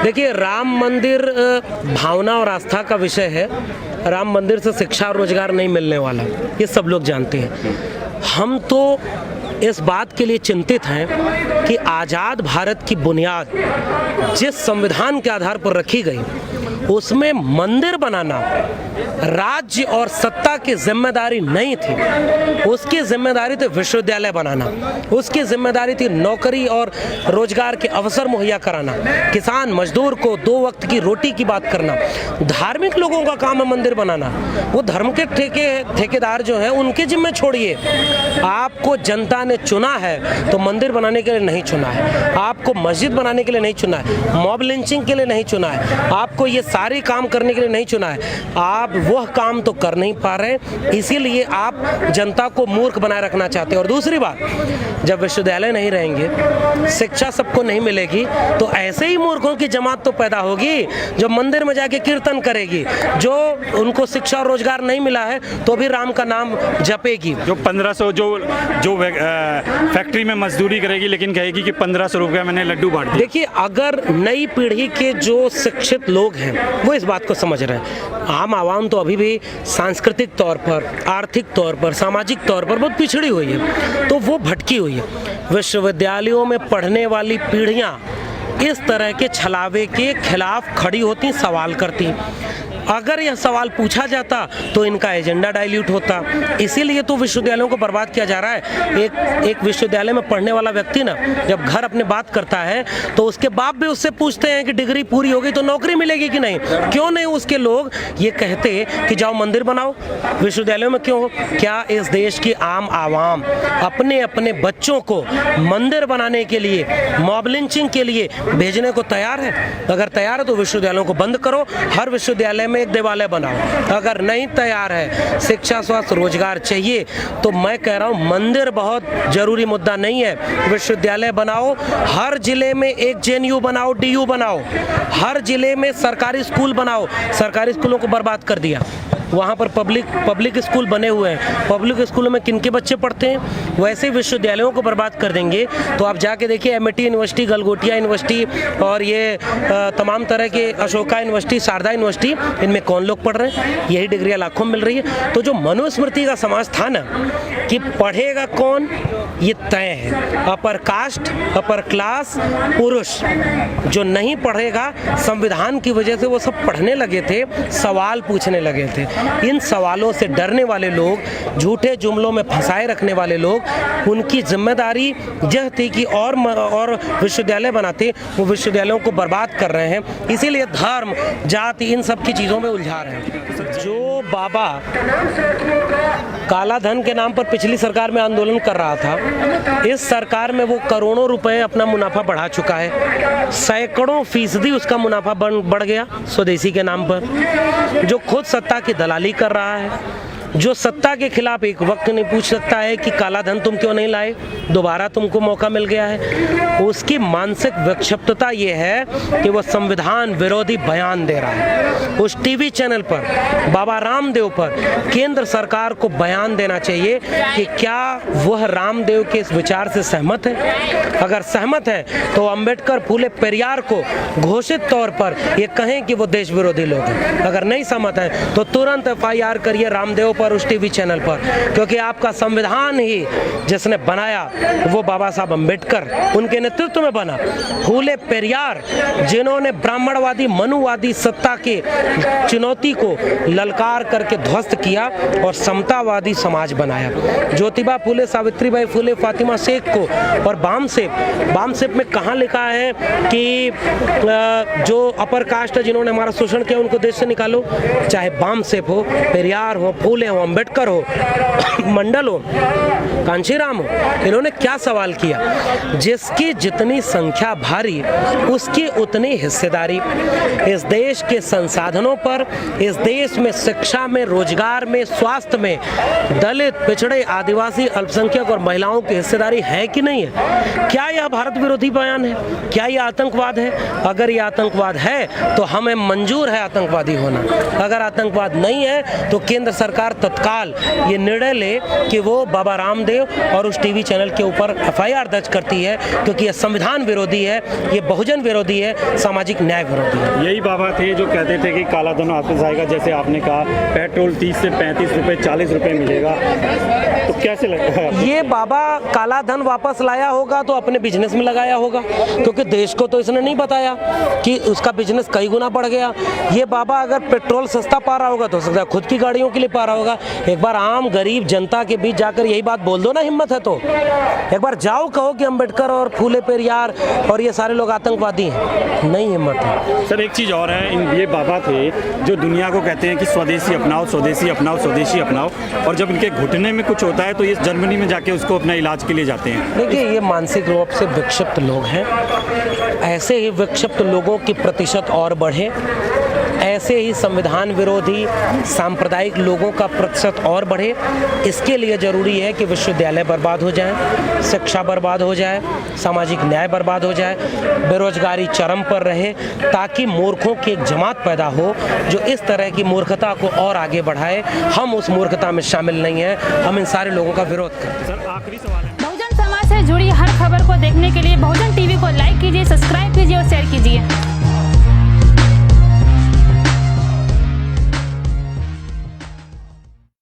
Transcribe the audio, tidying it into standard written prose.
देखिए, राम मंदिर भावना और आस्था का विषय है। राम मंदिर से शिक्षा और रोजगार नहीं मिलने वाला, ये सब लोग जानते हैं। हम तो इस बात के लिए चिंतित हैं कि आज़ाद भारत की बुनियाद जिस संविधान के आधार पर रखी गई, उसमें मंदिर बनाना राज्य और सत्ता की जिम्मेदारी नहीं थी। उसकी जिम्मेदारी थी विश्वविद्यालय बनाना, उसकी जिम्मेदारी थी नौकरी और रोजगार के अवसर मुहैया कराना, किसान मजदूर को 2 वक्त की रोटी की बात करना। धार्मिक लोगों का काम है मंदिर बनाना, वो धर्म के ठेकेदार जो हैं उनके जिम्मे छोड़िए। आपको जनता ने चुना है तो मंदिर बनाने के लिए नहीं चुना है, आपको मस्जिद बनाने के लिए नहीं चुना है, मॉब लिंचिंग के लिए नहीं चुना है, आपको ये सारे काम करने के लिए नहीं चुना है। आप वह काम तो कर नहीं पा रहे, इसीलिए आप जनता को मूर्ख बनाए रखना चाहते हैं। और दूसरी बात, जब विश्वविद्यालय नहीं रहेंगे, शिक्षा सबको नहीं मिलेगी, तो ऐसे ही मूर्खों की जमात तो पैदा होगी जो मंदिर में जाके कीर्तन करेगी, जो उनको शिक्षा और रोजगार नहीं मिला है तो भी राम का नाम जपेगी। जो 1500 जो फैक्ट्री में मजदूरी करेगी लेकिन कहेगी कि 1500 रुपये मैंने लड्डू बांट दिए। देखिए, अगर नई पीढ़ी के जो शिक्षित लोग हैं वो इस बात को समझ रहे हैं, आम आवाम तो अभी भी सांस्कृतिक तौर पर, आर्थिक तौर पर, सामाजिक तौर पर बहुत पिछड़ी हुई है, तो वो भटकी हुई है। विश्वविद्यालयों में पढ़ने वाली पीढ़ियां इस तरह के छलावे के खिलाफ खड़ी होती, सवाल करती। अगर यह सवाल पूछा जाता तो इनका एजेंडा डाइल्यूट होता। इसीलिए तो विश्वविद्यालयों को बर्बाद किया जा रहा है। एक विश्वविद्यालय में पढ़ने वाला व्यक्ति ना, जब घर अपने बात करता है तो उसके बाप भी उससे पूछते हैं कि डिग्री पूरी होगी तो नौकरी मिलेगी कि नहीं। क्यों नहीं उसके लोग ये कहते कि जाओ मंदिर बनाओ विश्वविद्यालयों में? क्यों? क्या इस देश की आम आवाम अपने अपने बच्चों को मंदिर बनाने के लिए, मॉब लिंचिंग के लिए भेजने को तैयार है? अगर तैयार है तो विश्वविद्यालयों को बंद करो, हर विश्वविद्यालय में एक देवालय बनाओ। अगर नहीं तैयार है, शिक्षा, स्वास्थ्य, रोजगार चाहिए, तो मैं कह रहा हूं मंदिर बहुत जरूरी मुद्दा नहीं है। विश्वविद्यालय बनाओ, हर जिले में एक जेएनयू बनाओ, डीयू बनाओ, हर जिले में सरकारी स्कूल बनाओ। सरकारी स्कूलों को बर्बाद कर दिया, वहाँ पर पब्लिक स्कूल बने हुए हैं। पब्लिक स्कूलों में किनके बच्चे पढ़ते हैं? वैसे विश्वविद्यालयों को बर्बाद कर देंगे तो आप जाके देखिए, एमआईटी यूनिवर्सिटी, गलगोटिया यूनिवर्सिटी और ये तमाम तरह के, अशोका यूनिवर्सिटी, शारदा यूनिवर्सिटी, इनमें कौन लोग पढ़ रहे हैं? यही डिग्रियाँ लाखों मिल रही है। तो जो मनुस्मृति का समाज था ना कि पढ़ेगा कौन, ये तय है। अपर कास्ट, अपर क्लास, पुरुष जो नहीं पढ़ेगा, संविधान की वजह से वो सब पढ़ने लगे थे, सवाल पूछने लगे थे। इन सवालों से डरने वाले लोग, झूठे जुमलों में फंसाए रखने वाले लोग, उनकी जिम्मेदारी यह थी कि और विश्वविद्यालय बनाते, वो विश्वविद्यालयों को बर्बाद कर रहे हैं। इसीलिए धर्म, जाति, इन सब की चीज़ों में उलझा रहे हैं। जो बाबा काला धन के नाम पर पिछली सरकार में आंदोलन कर रहा था, इस सरकार में वो करोड़ों रुपए अपना मुनाफा बढ़ा चुका है। सैकड़ों फीसदी उसका मुनाफा बढ़ गया स्वदेशी के नाम पर। जो खुद सत्ता की दलाली कर रहा है, जो सत्ता के खिलाफ एक वक्त नहीं पूछ सकता है कि काला धन तुम क्यों नहीं लाए, दोबारा तुमको मौका मिल गया है, उसकी मानसिक विक्षिप्तता ये है कि वह संविधान विरोधी बयान दे रहा है। उस टीवी चैनल पर, बाबा रामदेव पर केंद्र सरकार को बयान देना चाहिए कि क्या वह रामदेव के इस विचार से सहमत है। अगर सहमत है तो अंबेडकर, फूले, पेरियार को घोषित तौर पर ये कहें कि वो देश विरोधी लोग हैं। अगर नहीं सहमत है तो तुरंत FIR करिए रामदेव पर, उस टीवी चैनल पर, क्योंकि आपका संविधान ही जिसने बनाया वो बाबा साहब अंबेडकर, उनके नेतृत्व में बना। फूले, पेरियार जिन्होंने ब्राह्मणवादी, मनुवादी सत्ता के चुनौती को ललकार करके ध्वस्त किया और समतावादी समाज बनाया। ज्योतिबा फूले, सावित्रीबाई फूले, फातिमा शेख को, और बामसेप में कहाँ लिखा है कि जो अपर कास्ट है, जिन्होंने हमारा शोषण किया, उनको देश से निकालो? चाहे बामसेप हो, पेरियार हो, फूले हो, अंबेडकर हो, मंडल हो, कांशीराम हो, इन्होंने क्या सवाल किया? जिसकी जितनी संख्या भारी, उसकी उतनी हिस्सेदारी। इस देश के संसाधनों पर, इस देश में शिक्षा में, रोजगार में, स्वास्थ्य में दलित, पिछड़े, आदिवासी, अल्पसंख्यक और महिलाओं की हिस्सेदारी है कि नहीं है? क्या यह भारत विरोधी बयान है? क्या यह आतंकवाद है? अगर यह आतंकवाद है तो हमें मंजूर है आतंकवादी होना। अगर आतंकवाद नहीं है तो केंद्र सरकार तत्काल ये निर्णय ले कि वो बाबा रामदेव और उस टीवी चैनल के ऊपर FIR दर्ज करती है, क्योंकि ये संविधान विरोधी है, ये बहुजन विरोधी है, सामाजिक न्याय विरोधी है। यही बाबा थे जो कहते थे कि काला धन वापस आएगा, जैसे आपने कहा पेट्रोल 30 से 35 रुपए 40 रुपए मिलेगा, तो कैसे लगता है? ये बाबा काला धन वापस लाया होगा तो अपने बिजनेस में लगाया होगा, क्योंकि देश को तो इसने नहीं बताया कि उसका बिजनेस कई गुना बढ़ गया। ये बाबा अगर पेट्रोल सस्ता पा रहा होगा तो हो सकता है खुद की गाड़ियों के लिए पा रहा होगा। एक बार आम गरीब जनता के बीच जाकर यही बात बोल दो ना, हिम्मत है तो एक बार जाओ, कहो कि अम्बेडकर और फूले पेरियार और ये सारे लोग आतंकवादी हैं। नहीं हिम्मत है। सर एक चीज़ और है, ये बाबा थे जो दुनिया को कहते हैं कि स्वदेशी अपनाओ, स्वदेशी अपनाओ, स्वदेशी अपनाओ, और जब इनके घुटने में कुछ होता है तो ये जर्मनी में जाके उसको अपना इलाज के लिए जाते हैं। देखिए, ये मानसिक रूप से विक्षिप्त लोग हैं। ऐसे ही विक्षिप्त लोगों की प्रतिशत और बढ़े, ऐसे ही संविधान विरोधी सांप्रदायिक लोगों का प्रतिशत और बढ़े। इसके लिए ज़रूरी है कि विश्वविद्यालय बर्बाद हो जाए, शिक्षा बर्बाद हो जाए, सामाजिक न्याय बर्बाद हो जाए, बेरोजगारी चरम पर रहे, ताकि मूर्खों की एक जमात पैदा हो जो इस तरह की मूर्खता को और आगे बढ़ाए। हम उस मूर्खता में शामिल नहीं हैं, हम इन सारे लोगों का विरोध करते हैं। सर आखिरी सवाल है, बहुजन समाज से जुड़ी हर खबर को देखने के लिए बहुजन टीवी को लाइक कीजिए, सब्सक्राइब कीजिए और शेयर कीजिए।